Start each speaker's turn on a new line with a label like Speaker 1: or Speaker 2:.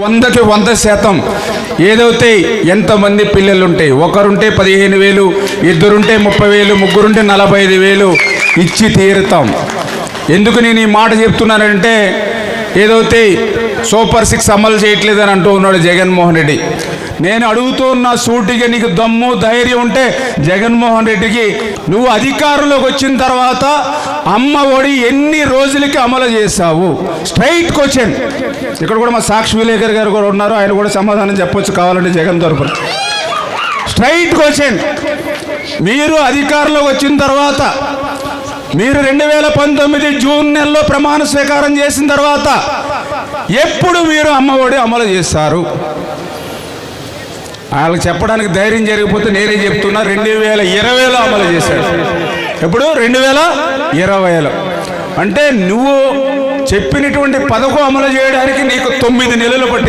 Speaker 1: 100కి 100% ఏదైతే ఎంతమంది పిల్లలుంటే ఒకరుంటే 15,000, ఇద్దరుంటే 30,000, ముగ్గురుంటే 45,000 ఇచ్చి తీరుతాం. ఎందుకు నేను ఈ మాట చెప్తున్నానంటే ఏదైతే సూపర్ 6 అమలు చేయట్లేదని అంటూ ఉన్నాడు జగన్మోహన్ రెడ్డి. నేను అడుగుతున్న సూటిగా నీకు దమ్ము ధైర్యం ఉంటే జగన్మోహన్ రెడ్డికి నువ్వు అధికారంలోకి వచ్చిన తర్వాత అమ్మ ఒడి ఎన్ని రోజులకి అమలు చేశావు? Straight question. ఇక్కడ కూడా మా సాక్షి విలేకర్ గారు కూడా ఉన్నారు, ఆయన కూడా సమాధానం చెప్పొచ్చు కావాలంటే జగన్ తరపున. Straight question. మీరు అధికారంలోకి వచ్చిన తర్వాత మీరు 2019 జూన్ నెలలో ప్రమాణ స్వీకారం చేసిన తర్వాత ఎప్పుడు మీరు అమ్మ ఒడి అమలు చేశారు? వాళ్ళకి చెప్పడానికి ధైర్యం జరిగిపోతే నేనే చెప్తున్నా, 2020లో అమలు చేశాడు. ఎప్పుడు? 2020లో. అంటే నువ్వు చెప్పినటువంటి పథకం అమలు చేయడానికి నీకు 9 నెలలు పట్టింది.